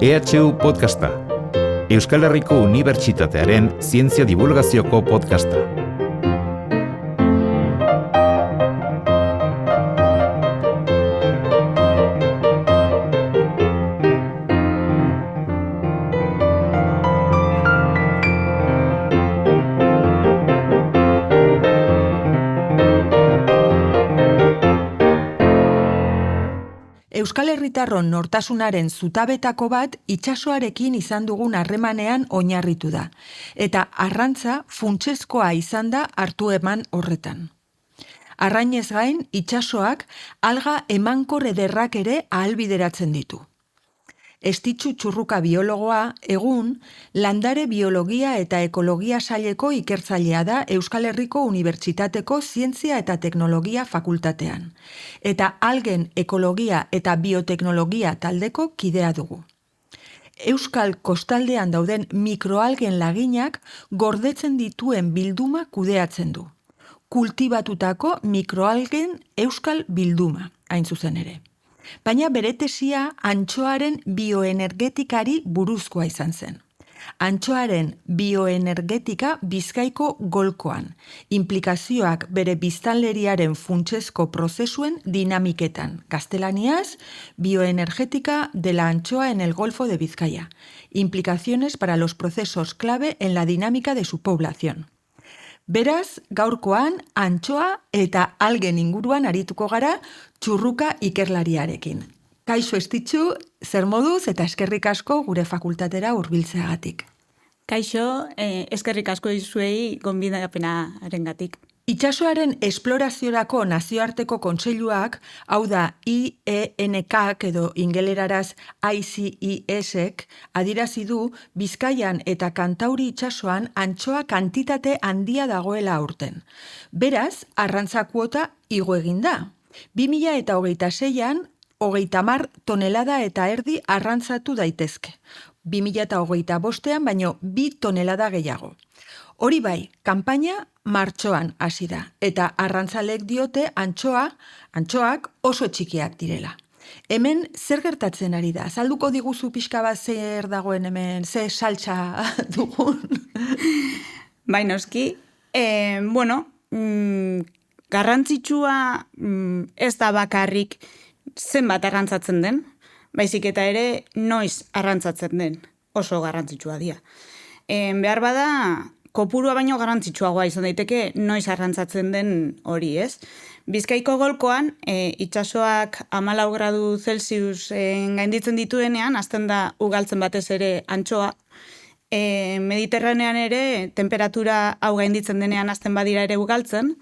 EHU podcasta, Euskal Herriko Unibertsitatearen zientzia divulgazioko podcasta. Euskal Herritarron nortasunaren zutabetako bat itsasoarekin izan dugun harremanean oinarritu da, eta arrantza funtsezkoa izan da hartu eman horretan. Arrainez gain, itsasoak alga emankor ederrak ere ahalbideratzen ditu. Estitxu Txurruka biologoa, egun, landare biologia eta ekologia saileko ikertzailea da Euskal Herriko Unibertsitateko Zientzia eta Teknologia Fakultatean, eta algen ekologia eta bioteknologia taldeko kidea dugu. Euskal kostaldean dauden mikroalgen laginak gordetzen dituen bilduma kudeatzen du. Kultibatutako mikroalgen euskal bilduma, hain zuzen ere. Baina bere tesia antxoaren bioenergetikari buruzkoa izan zen. Antxoaren bioenergetika Bizkaiko golkoan, implikazioak bere biztanleriaren funtsezko prozesuen dinamiketan, gaztelaniaz, bioenergética de la anchoa en el Golfo de Vizcaya, implicaciones para los procesos clave en la dinámica de su población. Beraz, gaurkoan, antxoa eta algen inguruan arituko gara Txurruka ikerlariarekin. Kaixo Estitxu, zer moduz eta eskerrik asko gure fakultatera hurbiltzeagatik. Kaixo, eskerrik asko dizuei gonbidapenarengatik. Itsasoaren esploraziorako nazioarteko kontseiluak, hau da IENK edo ingeleraraz ICESek, adirazi du Bizkaian eta Kantauri itsasoan antxoa kantitate handia dagoela aurten. Beraz, arrantza kuota igo egin da. 2026an 30 tonelada eta erdi arrantzatu daitezke. 2025an baino 2 tonelada gehiago. Hori bai, kanpaina martxoan hasi da, eta arrantzalek diote antxoak oso txikiak direla. Hemen zer gertatzen ari da? Azalduko diguzu pixka bat zer dagoen hemen, ze saltsa dugun? Bai, noski. Garrantzitsua ez da bakarrik zenbat arrantzatzen den, baizik eta ere noiz arrantzatzen den, oso garrantzitsua dira. Behar bada, kopurua baino garrantzitsuagoa izan daiteke noiz arrantzatzen den hori, ez? Bizkaiko golkoan, itsasoak 14 gradu Celsius gainditzen dituenean, hasten da ugaltzen batez ere antxoa. Mediterranean ere, temperatura hau gainditzen denean hasten badira ere ugaltzen,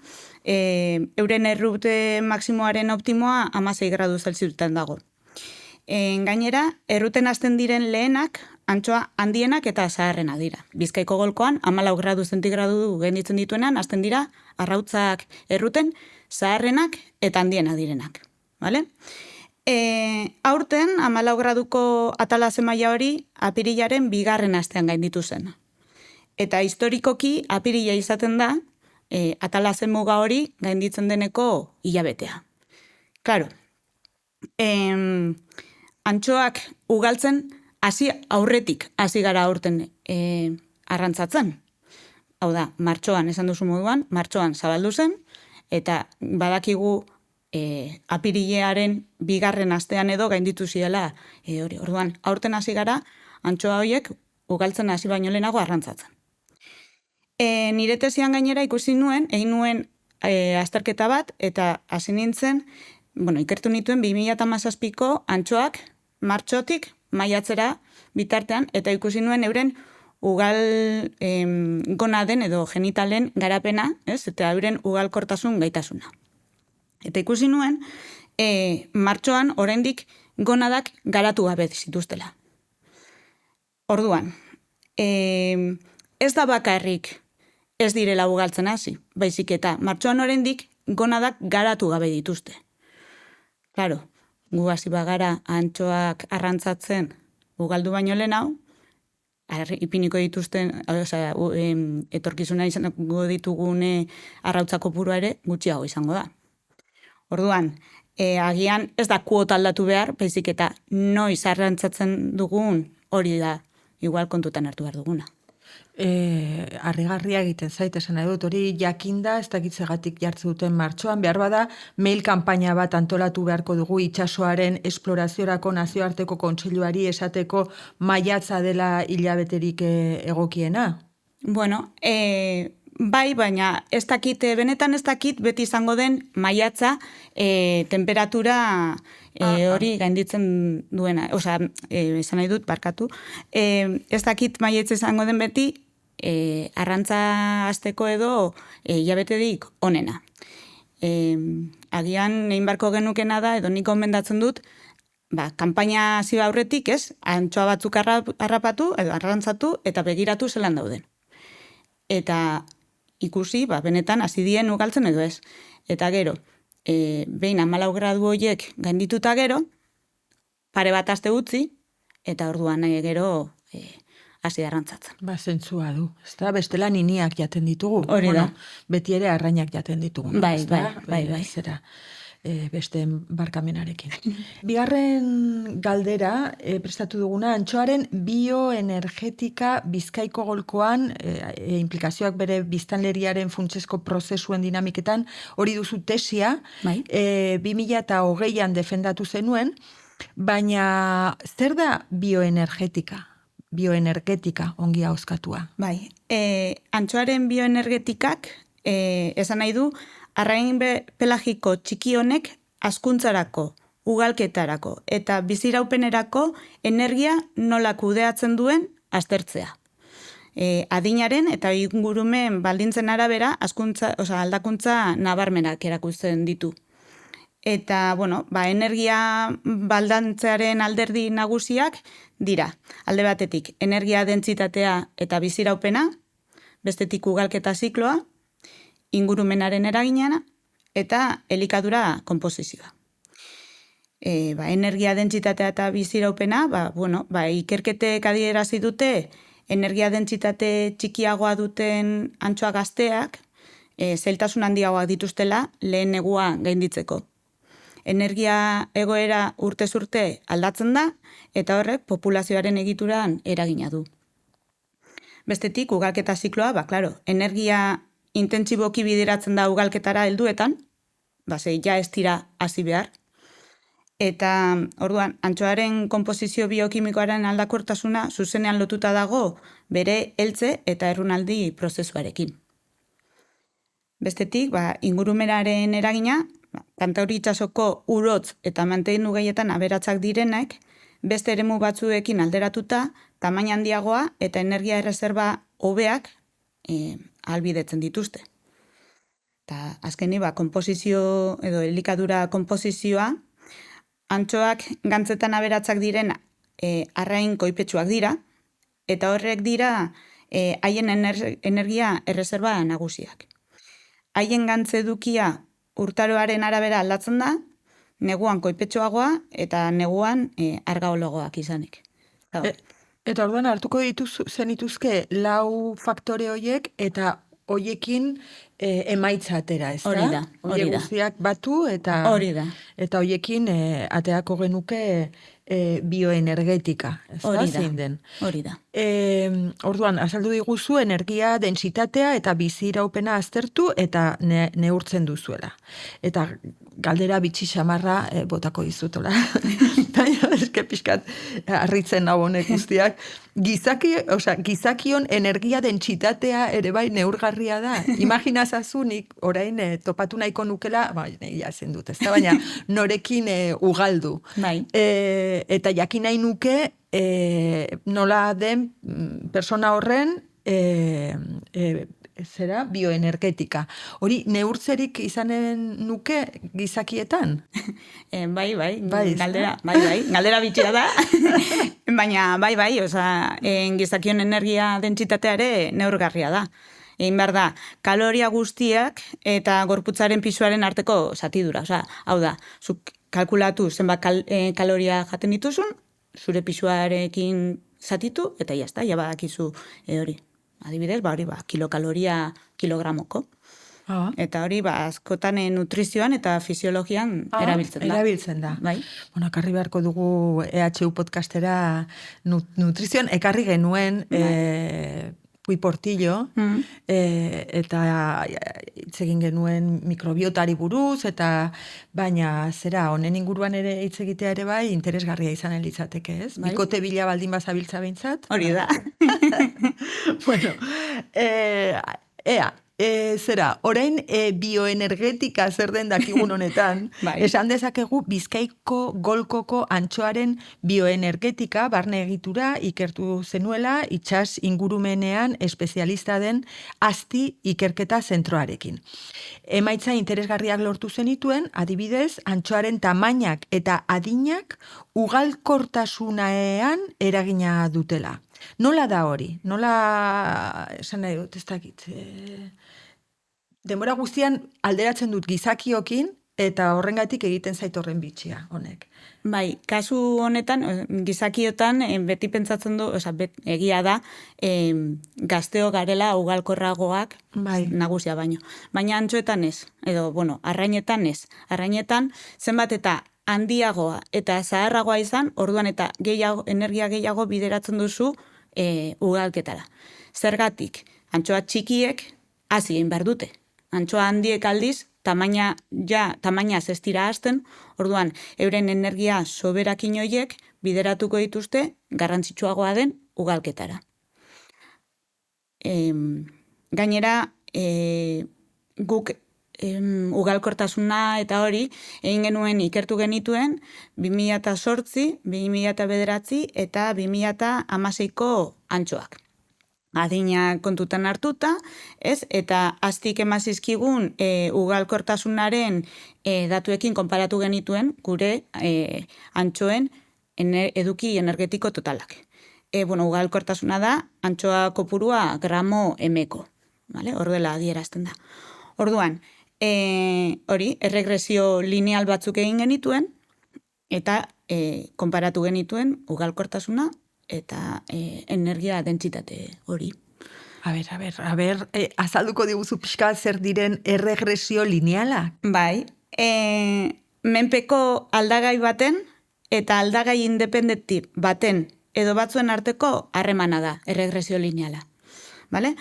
euren errute maksimoaren optimoa 16 gradu Celsiusetan dago. Gainera, erruten hasten diren lehenak, antxoa handienak eta zaharrena dira. Bizkaiko golkoan, 14 gradu zentigradu gainditzen dituenan, hasten dira arrautzak erruten, zaharrenak eta handiena direnak. Vale? Aurten, 14 graduko atalaze maila hori, apirilaren 2. astean gainditu zen. Eta historikoki, apirila izaten da, atalaze muga hori gainditzen deneko hilabetea. Claro, antxoak ugaltzen aurretik hasi gara aurten arrantzatzen. Hau da, martxoan, esan duzu moduan, martxoan zabaldu zen, eta badakigu apirilearen 2. astean edo gainditu ziela hori. Orduan, aurten hasi gara, antxoa horiek ugaltzen hasi baino lehenago arrantzatzen. Nire tesian gainera ikusi nuen, egin nuen azterketa bat, eta hasi nintzen, ikertu nituen 2017ko antxoak martxotik maiatzera bitartean, eta ikusi nuen euren ugal gonaden edo genitalen garapena, ez? Eta euren ugalkortasun gaitasuna. Eta ikusi nuen, martxoan oraindik gonadak garatu gabe zituztela. Orduan, ez da bakarrik ez direla ugaltzen hasi, baizik eta martxoan oraindik gonadak garatu gabe dituzte. Claro, gu hasi bagara antxoak arrantzatzen ugaldu baino lehen hau, ipiniko dituzten, etorkizuna izango ditugune arrautzako purua ere gutxiago izango da. Orduan, agian ez da kuota aldatu behar, baizik eta noiz arrantzatzen dugun hori da igual kontutan hartu behar duguna. Harrigarria egiten zait, esan nahi dut, hori jakinda, ez dakitzegatik jartzen duten martxoan, behar bada, mail kanpaina bat antolatu beharko dugu itsasoaren esploraziorako nazioarteko kontseiluari esateko maiatza dela hilabeterik egokiena. Bueno, bai, baina ez dakit, benetan ez dakit beti izango den maiatza temperatura hori gainditzen duena. Osea, esan nahi dut, barkatu. Ez dakit maiatza izango den beti arrantza hasteko edo hilabeterik onena. Agian egin barko genukena da, edo nik gomendatzen dut, kanpaina hasi aurretik, ez? Antxoa batzuk harrapatu, edo arrantzatu, eta begiratu zelan dauden. Eta ikusi, benetan hasi dien ugaltzen edo ez. Eta gero, behin 14 gradu horiek gaindituta gero, pare bat aste utzi, eta orduan gero hasi arrantzatzen. Zentzua du. Ezta bestela niniak jaten ditugu. Hori da. Beti ere arrainak jaten ditugu. Bai. Zera, beste barkamenarekin. Bigarren galdera, prestatu duguna, antxoaren bioenergetika Bizkaiko golkoan, implikazioak bere biztanleriaren funtsezko prozesuen dinamiketan, hori duzu tesia, 2020an defendatu zenuen, baina zer da bioenergetika? Bioenergetika ongi hauzkatua. Bai, antxoaren bioenergetikak esan nahi du, arrain pelagiko txiki honek hazkuntzarako, ugalketarako eta biziraupenerako energia nola kudeatzen duen aztertzea. Adinaren eta ingurumen baldintzen arabera aldakuntza nabarmenak erakusten ditu. Eta, energia baldantzearen alderdi nagusiak dira. Alde batetik, energia dentsitatea eta biziraupena, bestetik ugalketa zikloa, ingurumenaren eraginana eta elikadura konposizioa. Energia dentsitatea eta biziraupena, ikerketek adierazi dute, energia dentsitate txikiagoa duten antxoa gazteak, zailtasun handiagoak dituztela lehen negua gainditzeko. Energia egoera urtez urte aldatzen da, eta horrek populazioaren egituran eragina du. Bestetik, ugalketa zikloa, energia intentsiboki bideratzen da ugalketara helduetan, ja ez dira hasi behar. Eta, orduan, antxoaren konposizio biokimikoaren aldakortasuna zuzenean lotuta dago bere heltze eta errunaldi prozesuarekin. Bestetik, ingurumenaren eragina, Kantauri itsasoko urotz eta manteinu gehietan aberatsak direnek, beste eremu batzuekin alderatuta, tamaina handiagoa eta energia erreserba hobeak ahalbidetzen dituzte. Eta azkeni, konposizio edo elikadura konposizioa, antxoak gantzetan aberatsak diren arrain koipetsuak dira, eta horrek dira haien energia erreserba nagusiak. Haien gantzedukia urtaroaren arabera aldatzen da, neguan koipetsuagoa eta neguan argaologoak izanik. Eta orduan hartuko zenituzke 4 faktore horiek eta hoiekin emaitza atera, ez da? Hori da. Horiek guztiak batu eta hoiekin aterako genuke bioenergetika, ez da? Zein den. Hori da. Orduan, azaldu diguzu energia dentsitatea eta biziraupena aztertu eta neurtzen duzuela. Eta galdera bitxi xamarra botako dizutola. Eske pixkat harritzen nau honek guztiak. Gizakion energia dentsitatea ere bai neurgarria da. Imaginazazu nik orain topatu nahiko nukela, negia zen dut, ez da, baina norekin ugaldu. Bai. Eta jakin nahi nuke nola den persona horren bioenergetika. Hori neurtzerik izanen nuke gizakietan? Bai, galdera bitxia da. Baina, gizakion energia dentsitateare neurgarria da. Egin behar da, kaloria guztiak eta gorputzaren pisuaren arteko zatidura. Hau da, zuk kalkulatu zenbat kaloria jaten dituzun, zure pisuarekin zatitu, eta jazta, badakizu hori. Adibidez, kilokaloria kilogramoko. Eta hori, askotan nutrizioan eta fisiologian erabiltzen da. Erabiltzen da. Bai. Bueno, ekarri beharko dugu EHU podcastera nutrizioan, ekarri genuen Pui Portillo, eta hitz egin genuen mikrobiotari buruz, eta baina zera, honen inguruan ere hitz egitea ere bai, interesgarria izan litzateke, ez? Bai. Bikote bila baldin bazabiltza behintzat. Hori da. Bueno, zera, orain bioenergetika zer den dakigun honetan, Bai. esan dezakegu Bizkaiko golkoko antxoaren bioenergetika barne egitura ikertu zenuela itsas ingurumenean espezialista den Asti ikerketa zentroarekin. Emaitza interesgarriak lortu zenituen, adibidez, antxoaren tamainak eta adinak ugalkortasunean eragina dutela. Nola da hori? Nola, esan nahi dut, ez dakit, denbora guztian alderatzen dut gizakiokin, eta horrengatik egiten zait horren bitxia, honek. Bai, kasu honetan, gizakiotan, beti pentsatzen du, egia da, gazteo garela ugalkorragoak, Bai. nagusia baino. Baina antxoetan ez, edo, arrainetan ez. Arrainetan, zenbat eta handiagoa eta zaharragoa izan, orduan eta energia gehiago bideratzen duzu ugalketara. Zergatik, antxoa txikiek hasi egin behar dute. Antxoa handiek aldiz, tamaina ez dira hasten, orduan, euren energia soberakin horiek bideratuko dituzte garrantzitsuagoa den ugalketara. Gainera, guk ugalkortasuna eta hori, egin genuen ikertu genituen 2008, 2009 eta 2016ko antxoak. Adina kontutan hartuta, ez? Eta Astik emazizkigun ugalkortasunaren datuekin konparatu genituen gure antxoen eduki energetiko totalak. Ugalkortasuna da antxoa kopurua gramo emeko. Hor dela adierazten da. Orduan, hori, erregresio lineal batzuk egin genituen, eta konparatu genituen ugalkortasuna eta energia dentsitate hori. A ber, azalduko diguzu pixka zer diren erregresio lineala? Bai, menpeko aldagai baten eta aldagai independenti baten edo batzuen arteko harremana da erregresio lineala. Vale?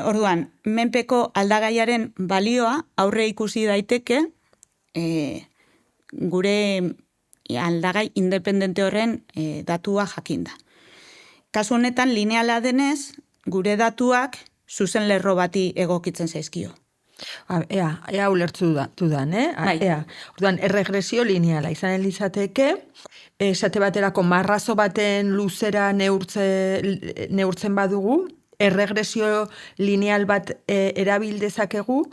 Orduan, menpeko aldagaiaren balioa aurre ikusi daiteke gure aldagai independente horren datua jakinda. Kasu honetan lineala denez, gure datuak zuzen lerro bati egokitzen zaizkio. Ea ulertzu dudan, Bai. Orduan, erregresio lineala izan litzateke, esate baterako marrazo baten luzera neurtzen badugu, erregresio lineal bat erabil dezakegu,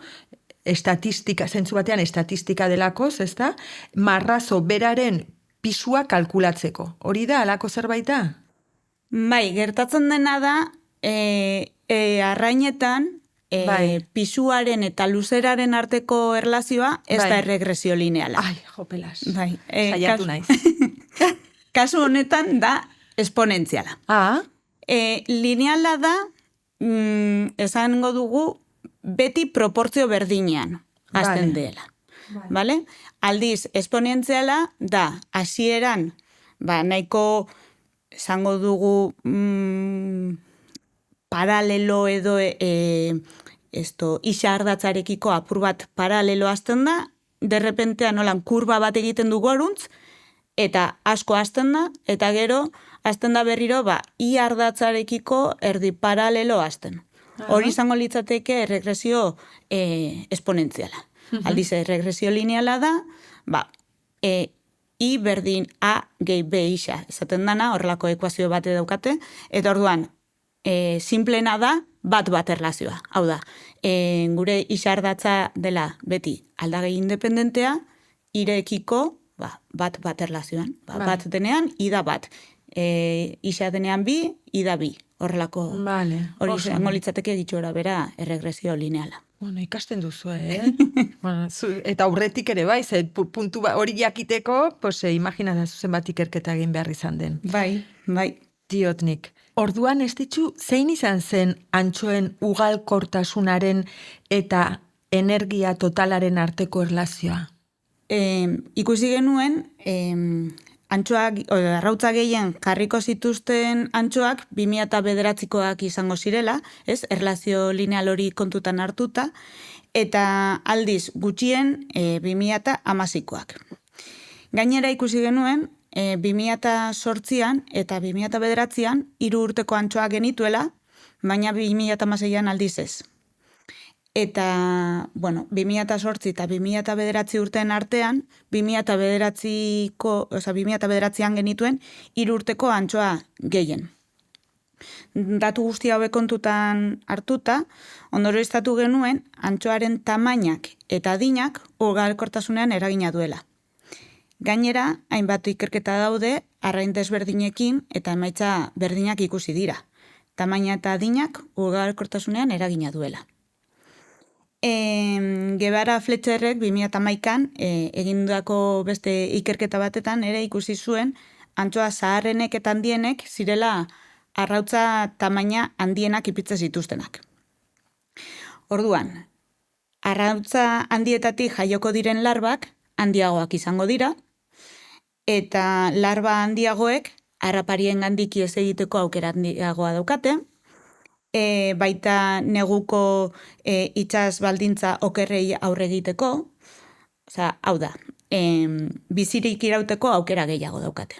estatistika, zentzu batean estatistika delakoz, ezta? Marrazo beraren pisua kalkulatzeko. Hori da, alako zerbaita? Bai, gertatzen dena da, arrainetan, Bai. pisuaren eta luzeraren arteko erlazioa ez da Bai. erregresio lineala. Ai, jopelas. Bai, Saiatu naiz. Kasu honetan da exponentziala. Lineala da, esango dugu, beti proportzio berdinean hasten dela. Vale? Aldiz, exponentziala da, hasieran, nahiko, esango dugu, paralelo edo isa ardatzarekiko apur bat paralelo hasten da, derrepentean nolan kurba bat egiten du goruntz, eta asko hasten da, eta gero hasten da berriro, i ardatzarekiko erdi paralelo hasten. Hori izango litzateke erregresio exponentziala. Aldiz, erregresio lineala da, I berdin A gehi B isa. Esaten dana, horrelako ekuazio bate daukate, eta orduan, simplena da, bat erlazioa. Hau da, gure isardatza dela beti aldagai independentea, irekiko bat erlazioan. Bat denean, ida bat. Isa denean bi, ida bi. Horrelako, hori izango litzateke gitxora bera erregresio lineala. Bueno, ikasten duzu, eta aurretik ere bai, puntu hori jakiteko, imagina zuzen bat ikerketa egin behar izan den. Bai. Diotnik. Orduan ez ditzu, zein izan zen antxoen ugalkortasunaren eta energia totalaren arteko erlazioa? Ikusi genuen, antxoak, arrautza gehien jarriko zituzten antxoak 2009koak izango zirela, ez? Erlazio lineal hori kontutan hartuta, eta aldiz gutxien 2016koak. Gainera ikusi genuen, 2008an eta 2009an 3 urteko antxoak genituela, baina 2016an aldiz ez. Eta, 2008 eta 2009 urteen artean, 2009an genituen 3 urteko antxoa gehien. Datu guzti hauek kontutan hartuta, ondorioztatu genuen antxoaren tamainak eta adinak ugalkortasunean eragina duela. Gainera, hainbat ikerketa daude arrain desberdinekin eta emaitza berdinak ikusi dira. Tamaina eta adinak ugalkortasunean eragina duela. Guevara Fletcherrek 2011an egindako beste ikerketa batetan ere ikusi zuen antxoa zaharrenek eta handienek zirela arrautza tamaina handienak ipitze zituztenak. Orduan, arrautza handietatik jaioko diren larbak handiagoak izango dira, eta larba handiagoek harraparien gandik ihes egiteko aukera handiagoa daukate, baita neguko itsas baldintza okerrei aurre egiteko, hau da, bizirik irauteko aukera gehiago daukate.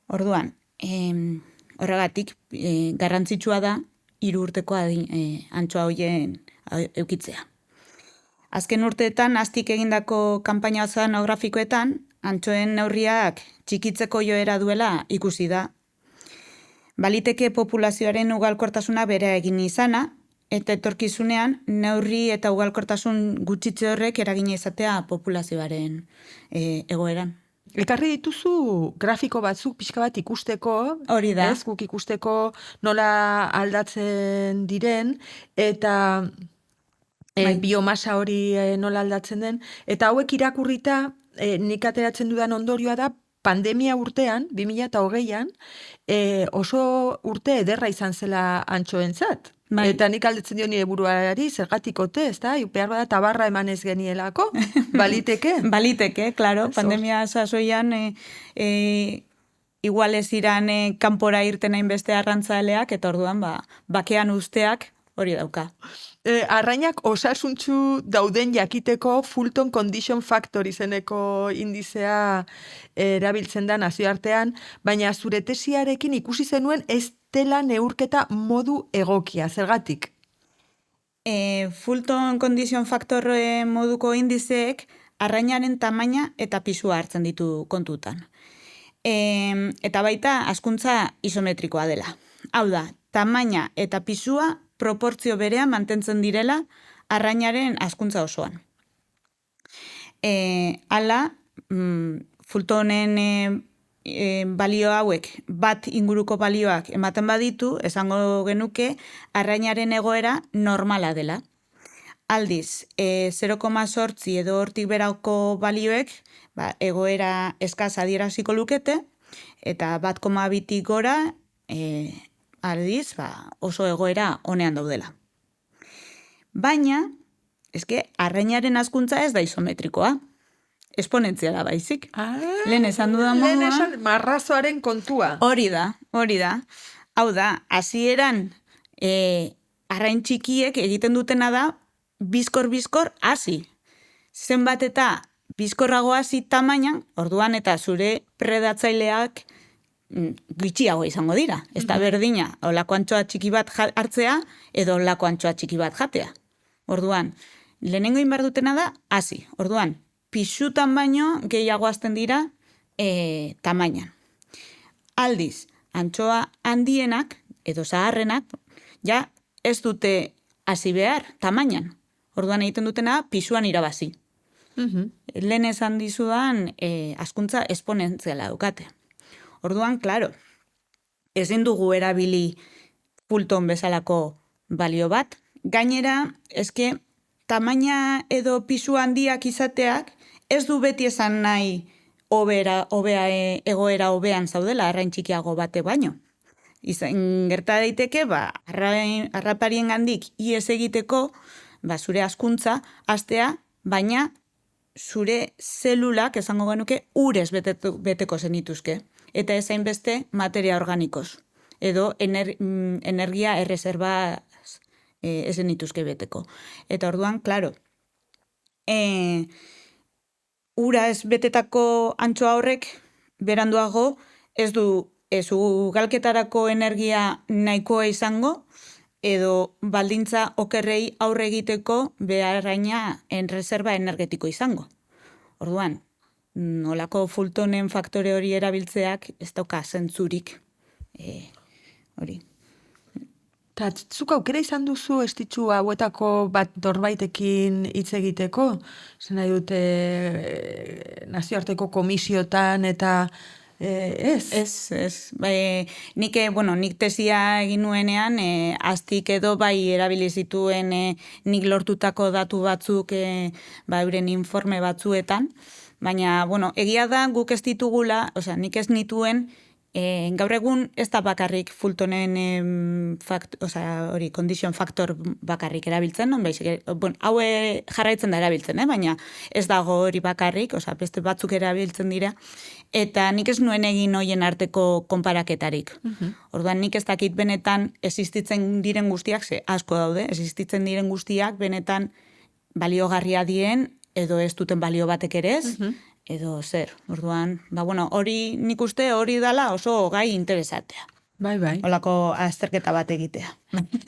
Orduan, horregatik garrantzitsua da 3 urteko antxoa hoien eukitzea. Azken urteetan, aztik egindako kanpaina ozeanografikoetan, antxoen neurriak txikitzeko joera duela ikusi da. Baliteke populazioaren ugalkortasuna bere egin izana, eta etorkizunean neurri eta ugalkortasun gutxitze horrek eragina izatea populazioaren egoeran. Ekarri dituzu grafiko batzuk pixka bat ikusteko, hori da. Ez, guk ikusteko nola aldatzen diren, eta biomasa hori nola aldatzen den, eta hauek irakurrita nik ateratzen dudan ondorioa da, pandemia urtean, 2020an, oso urte ederra izan zela antxoentzat. Bai. Eta nik aldetzen dio nire buruari, zergatik ote, ez da? Behar bada tabarra emanez genielako, baliteke? Baliteke, claro, pandemia sasoian igual ez iran kanpora irten hainbeste arrantzaleak, eta orduan bakean usteak hori dauka. Arrainak osasuntsu dauden jakiteko Fulton Condition Factor izeneko indizea erabiltzen da nazioartean, baina zure tesiarekin ikusi zenuen ez dela neurketa modu egokia, zergatik? Fulton Condition Factor moduko indizeek arrainaren tamaina eta pisua hartzen ditu kontutan. Eta baita hazkuntza isometrikoa dela. Hau da, tamaina eta pisua proportzio berean mantentzen direla arrainaren hazkuntza osoan. Hala, Fultonen balio hauek bat inguruko balioak ematen baditu, esango genuke arrainaren egoera normala dela. Aldiz, 0,8 edo hortik berauko balioek egoera eskaz adieraziko lukete, eta 1,2tik gora aldiz, oso egoera honean daudela. Baina, arrainaren hazkuntza ez da isometrikoa. Esponentziala baizik. Lehen esan dudan modua. Lehen esan marrazoaren kontua. Hori da. Hau da, hasieran arrain txikiek egiten dutena da bizkor hasi. Zenbat eta bizkorrago hasi tamainan, orduan eta zure predatzaileak gutxiago izango dira. Ez da berdina, olako antxoa txiki bat hartzea, edo olako antxoa txiki bat jatea. Orduan, lehenengo inbar dutena da, hasi. Orduan, pisutan baino gehiago hasten dira tamainan. Aldiz, antxoa handienak, edo zaharrenak, ja ez dute hasi behar tamainan. Orduan egiten dutena pisuan irabazi. Lehen esan dizudan hazkuntza esponentziala daukate. Orduan, klaro, ezin dugu erabili Fulton bezalako balio bat. Gainera, tamaina edo pisu handiak izateak ez du beti esan nahi egoera hobean zaudela arrain txikiago bate baino. Gerta daiteke, harraparien gandik ihes egiteko zure hazkuntza hastea, baina zure zelulak, esango genuke, urez beteko zenituzke. Eta ezain beste materia organikoz. Edo energia erreserba ez zenituzke beteko. Eta orduan, klaro, ura ez betetako antxoa horrek beranduago ez du ugalketarako energia nahikoa izango, edo baldintza okerrei aurre egiteko beharraina reserva energetiko izango. Orduan, nolako Fultonen faktore hori erabiltzeak ez dauka zentzurik hori. Eta zuk aukera izan duzu estitzu hauetako bat dorbaitekin hitz egiteko? Zer nahi dute nazioarteko komisiotan eta ez? Ez. Nik tesia egin nuenean, aztik edo bai erabili zituen nik lortutako datu batzuk euren informe batzuetan, baina, egia da guk ez ditugula, nik ez nituen, gaur egun ez da bakarrik Fultonen condition factor bakarrik erabiltzen, hau jarraitzen da erabiltzen, baina ez dago hori bakarrik, beste batzuk erabiltzen dira, eta nik ez nuen egin hoien arteko konparaketarik. Orduan nik ez dakit benetan existitzen diren guztiak, ze asko daude, existitzen diren guztiak benetan baliogarria dien, edo ez duten balio batek ere ez, edo zer. Orduan, hori nik uste hori dala oso gai interesatea. Bai. Olako azterketa bat egitea.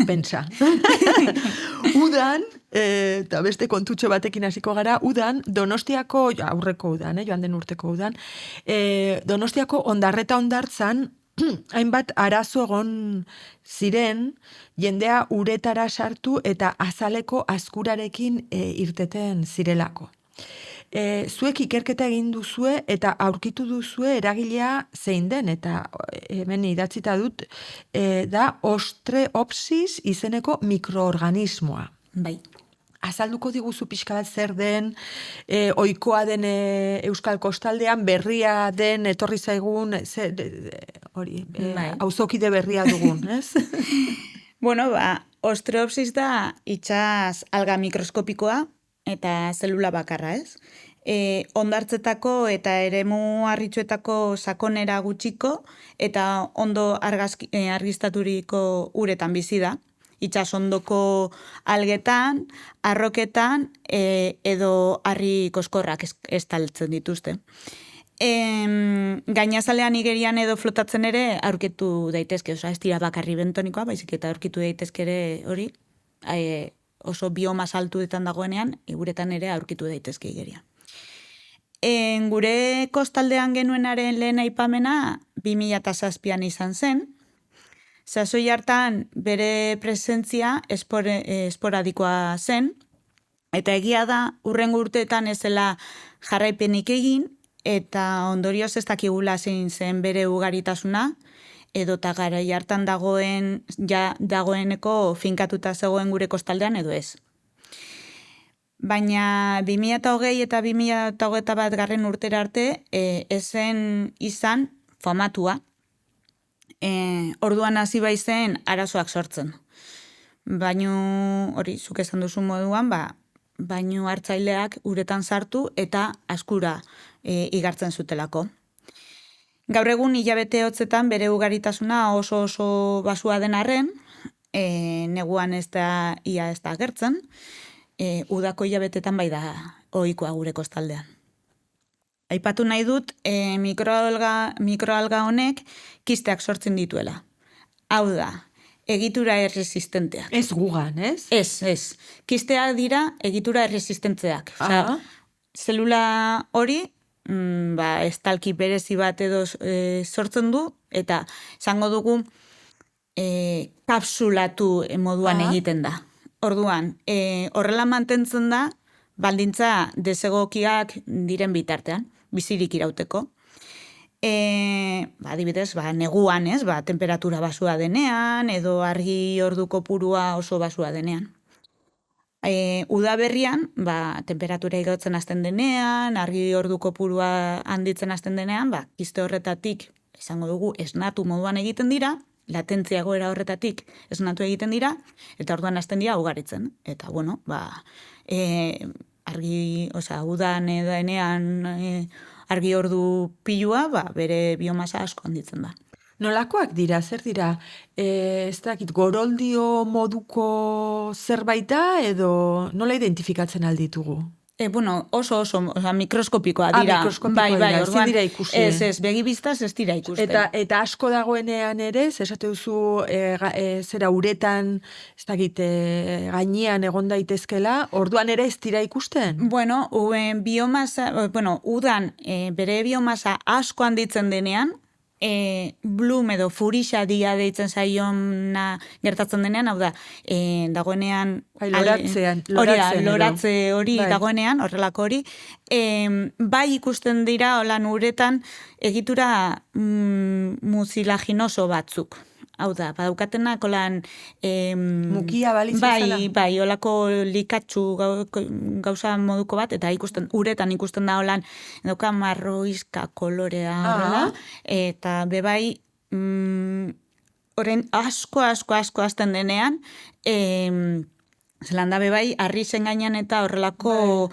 Pentsa. Udan, eta beste kontutxo batekin hasiko gara, udan, Donostiako, aurreko udan, joan den urteko udan, Donostiako Ondarreta hondartzan, hainbat arazo egon ziren, jendea uretara sartu eta azaleko azkurarekin irteten zirelako. Zuek ikerketa egin duzue eta aurkitu duzue eragilea zein den, eta hemen idatzita dut, da Ostreopsis izeneko mikroorganismoa. Bai. Azalduko diguzu pixka bat zer den, ohikoa den Euskal Kostaldean, berria den, etorri zaigun, auzokide berria dugun, ez? Ostreopsis da itsas alga mikroskopikoa eta zelula bakarra, ez? Hondartzetako eta eremu harritsuetako sakonera gutxiko eta ondo argiztaturiko uretan bizi da. Itsasondoko algetan, arroketan edo harri koskorrak estaltzen dituzte. Gainazalean igerian edo flotatzen ere aurkitu daitezke, ez dira bakarri bentonikoa, baizik eta aurkitu daitezke ere hori, oso bioma saltuetan dagoenean, uretan ere aurkitu daitezke igerian. Gure kostaldean genuenaren lehen aipamena 2007an izan zen. Sasoi hartan bere presentzia esporadikoa zen, eta egia da urrengo urteetan ez dela jarraipenik egin, eta ondorioz ez dakigula zein zen bere ugaritasuna, edota garai hartan dagoeneko finkatuta zegoen gure kostaldean edo ez. Baina 2020 eta 2021 garren urtera arte ezen izan famatua. Orduan hasi baizen arazoak sortzen. Baino hori zuk esan duzu moduan, baino hartzaileak uretan sartu eta askura igartzen zutelako. Gaur egun hilabete hotzetan bere ugaritasuna oso basua den arren, neguan ia ez da agertzen, udako hilabetetan bai da ohikoa gure kostaldean. Aipatu nahi dut, mikroalga honek kisteak sortzen dituela. Hau da, egitura erresistenteak. Ez gugan, ez? Ez. Kisteak dira egitura erresistentzeak. Zelula hori, estalki berezi bat edo sortzen du, eta esango dugu kapsulatu moduan egiten da. Orduan, horrela mantentzen da, baldintza desegokiak diren bitartean, bizirik irauteko. Adibidez, neguan, ez, temperatura basua denean, edo argi ordu kopurua oso basua denean. Udaberrian, temperatura igotzen hasten denean, argi ordu kopurua handitzen hasten denean, kiste horretatik, esango dugu, esnatu moduan egiten dira, latentzia egoera horretatik esnatu egiten dira, eta orduan hasten dira ugaritzen. Eta, bueno, udan edaenean argi ordu pilua, bere biomasa asko handitzen da. Nolakoak dira, zer dira, ez dakit, goroldio moduko zerbait da, edo nola identifikatzen alditugu? Oso, mikroskopikoa dira. Mikroskopikoa dira, ez dira ikusi. Ez, begibiztaz ez dira ikusten. Eta asko dagoenean ere, esate duzu, zera uretan, ez dakit, gainean egon daitezkela, orduan ere ez dira ikusten? Udan bere biomasa asko handitzen denean, bloom edo furixadia deitzen zaiona gertatzen denean, hau da, dagoenean loratze hori dagoenean, horrelako hori, bai ikusten dira holan uretan egitura muzilaginoso batzuk. Hau da, badaukatenak holan mukia balitz bezala? Bai, holako likatsu gauza moduko bat, eta uretan ikusten da holan, dauka marroizka kolorea horrela, eta bebai, horren asko hasten denean, zelan da bebai, arrizen gainean eta horrelako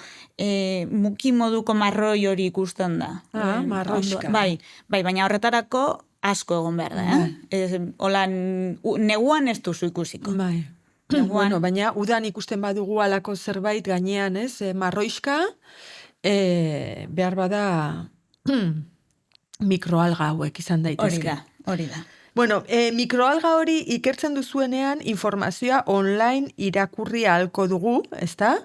muki moduko marroi hori ikusten da. Marroizka. Bai, baina horretarako asko egon behar da, Holan, neguan ez duzu ikusiko. Bai. Bueno, baina udan ikusten badugu alako zerbait gainean, ez? Marroizka, behar bada mikroalga hauek izan daitezke. Hori da. Bueno, mikroalga hori ikertzen duzuenean informazioa online irakurri ahalko dugu, ezta?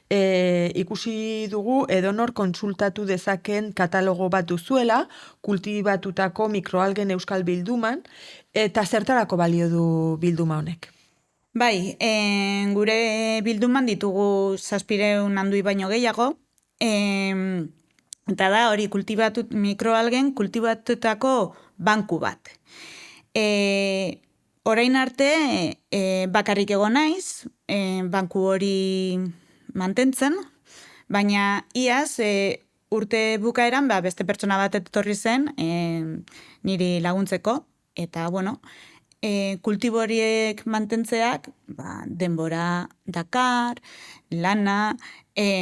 Ikusi dugu edonor kontsultatu dezaken katalogo bat duzuela, kultibatutako mikroalgen euskal bilduman, eta zertarako balio du bilduma honek? Bai, gure bilduman ditugu 700 handui baino gehiago, eta da hori mikroalgen kultibatutako banku bat. Orain arte bakarrik egon naiz, banku hori mantentzen, baina iaz urte bukaeran beste pertsona bat etorri zen niri laguntzeko, eta kultibo horiek mantentzeak denbora dakar, lana,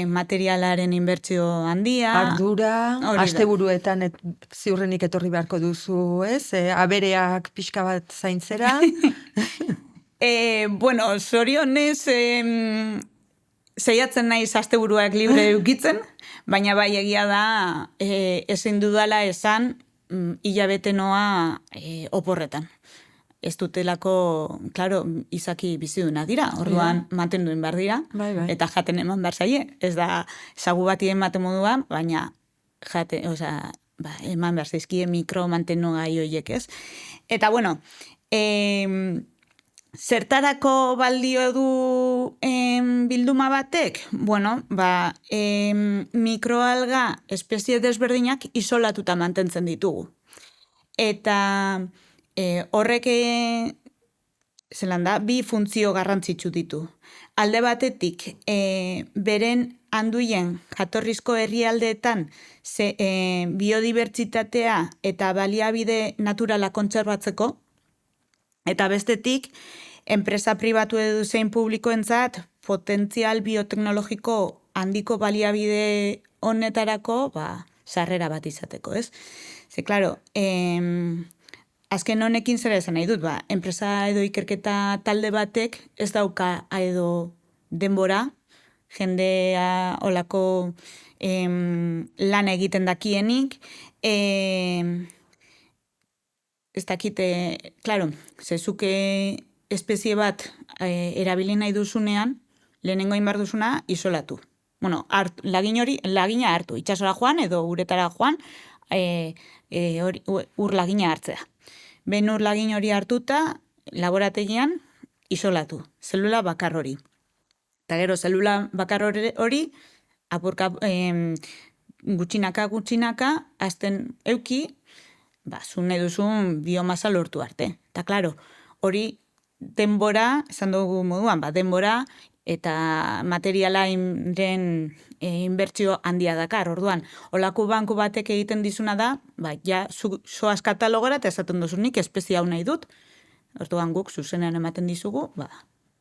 materialaren inbertsio handia. Ardura, asteburuetan ziurrenik etorri beharko duzu, ez? Abereak pixka bat zaintzera. Zorionez, zeiatzen naiz asteburuak libre eukitzen, baina bai egia da ezin dudala esan hilabete noa oporretan. Ez dutelako, klaro, izaki biziduna dira, orduan mantenduen behar dira, eta jaten eman behar zaie. Ez da, ezagu bati ematen moduan, baina eman behar zaizkie mikro mantenu gai horiek, ez? Eta, zertarako baldio du bilduma batek? Mikroalga espezie desberdinak isolatuta mantentzen ditugu. Eta horrek bi funtzio garrantzitsu ditu. Alde batetik, beren handuien jatorrizko herrialdeetan biodibertsitatea eta baliabide naturala kontserbatzeko, eta bestetik, enpresa pribatu edo zein publikoentzat potentzial bioteknologiko handiko baliabide honetarako sarrera bat izateko, ez? Ze, klaro, azken honekin zer esan nahi dut, enpresa edo ikerketa talde batek ez dauka edo denbora, jendea olako lan egiten dakienik, ez dakite, klaro, zezuke espezie bat erabili nahi duzunean, lehenengo inbar duzuna isolatu. Lagina hartu, itsasora joan edo uretara joan, ur lagina hartzea. Ben ur lagin hori hartuta, laborategian isolatu, zelula bakar hori. Eta gero, zelula bakar hori, apurka gutxinaka, azten euki, zune duzun biomasa lortu arte. Eta, klaro, hori denbora, esan dugu moduan, denbora eta materialaren inbertsio handia dakar. Orduan, olako banku batek egiten dizuna da, soaz katalogora eta esaten duzunik espezie hau nahi dut, Orduan guk zuzenean ematen dizugu,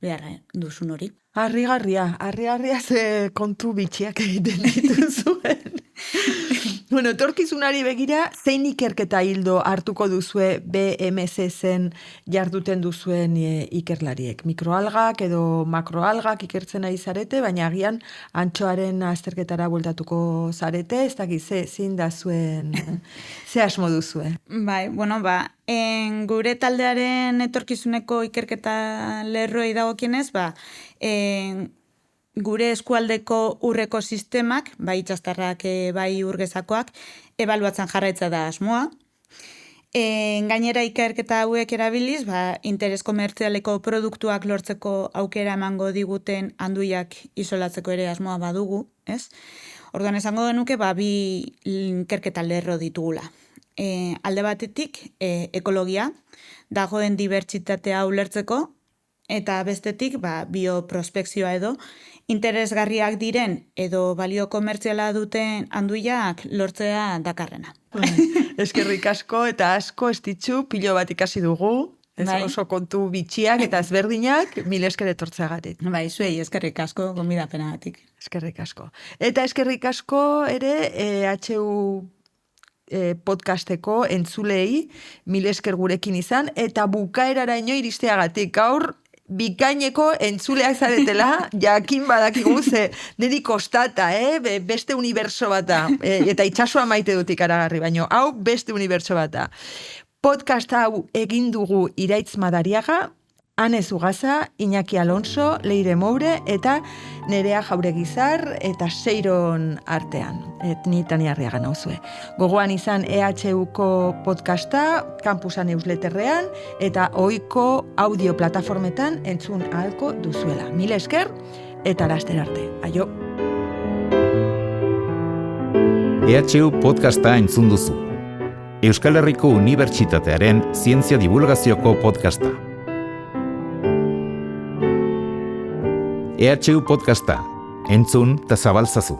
behar duzun hori. Harrigarria ze kontu bitxiak egiten dituzuen. Bueno, etorkizunari begira, zein ikerketa hildo hartuko duzue BMSZ-en jarduten duzuen ikerlariek? Mikroalgak edo makroalgak ikertzen ari zarete, baina agian antxoaren azterketara bueltatuko zarete, ez dakit zein da zuen, ze asmo duzue? Bai, gure taldearen etorkizuneko ikerketa lerroei dagokienez, gure eskualdeko urreko sistemak, bai itxastarrak, bai urgezakoak, ebaluatzen jarraitza da asmoa. Gainera ikerketa hauek erabiliz, interes komertzialeko produktuak lortzeko aukera emango diguten handuiak isolatzeko ere asmoa badugu, ez? Orduan esango genuke, bi ikerketa lerro ditugula. Alde batetik, ekologia, dagoen dibertsitatea ulertzeko, eta bestetik, bioprospekzioa edo, interesgarriak diren edo balio komertziala duten handuiak lortzea dakarrena. Eskerrik asko eta asko ez ditzu, pilo bat ikasi dugu, ez oso kontu bitxiak eta ezberdinak, mil esker etortzeagatik. Bai, zuei eskerrik asko gonbidapenagatik. Eskerrik asko. Eta eskerrik asko ere HU podcasteko entzulei mil esker gurekin izan, eta bukaeraraino iristeagatik gaur bikaineko entzuleak zaretela, jakin badakigu ze niri kostata, beste unibertso bata, eta itxasua maite dut ikaragarri, baino hau beste unibertso bata. Podcast hau egin dugu Iraitz Madariaga, Ane Zugaza, Iñaki Alonso, Leire Moure, eta Nerea Jauregizar eta Seiron artean. Ni Tania Arriaga nauzue. Gogoan izan EHUko podcasta, Campusa newsletterrean, eta ohiko audio plataformetan entzun ahalko duzuela. Mil esker, eta laster arte. Aio! EHU podcasta entzun duzu. Euskal Herriko Unibertsitatearen zientzia divulgazioko podcasta. EHU podcasta, entzun eta zabaltzazu.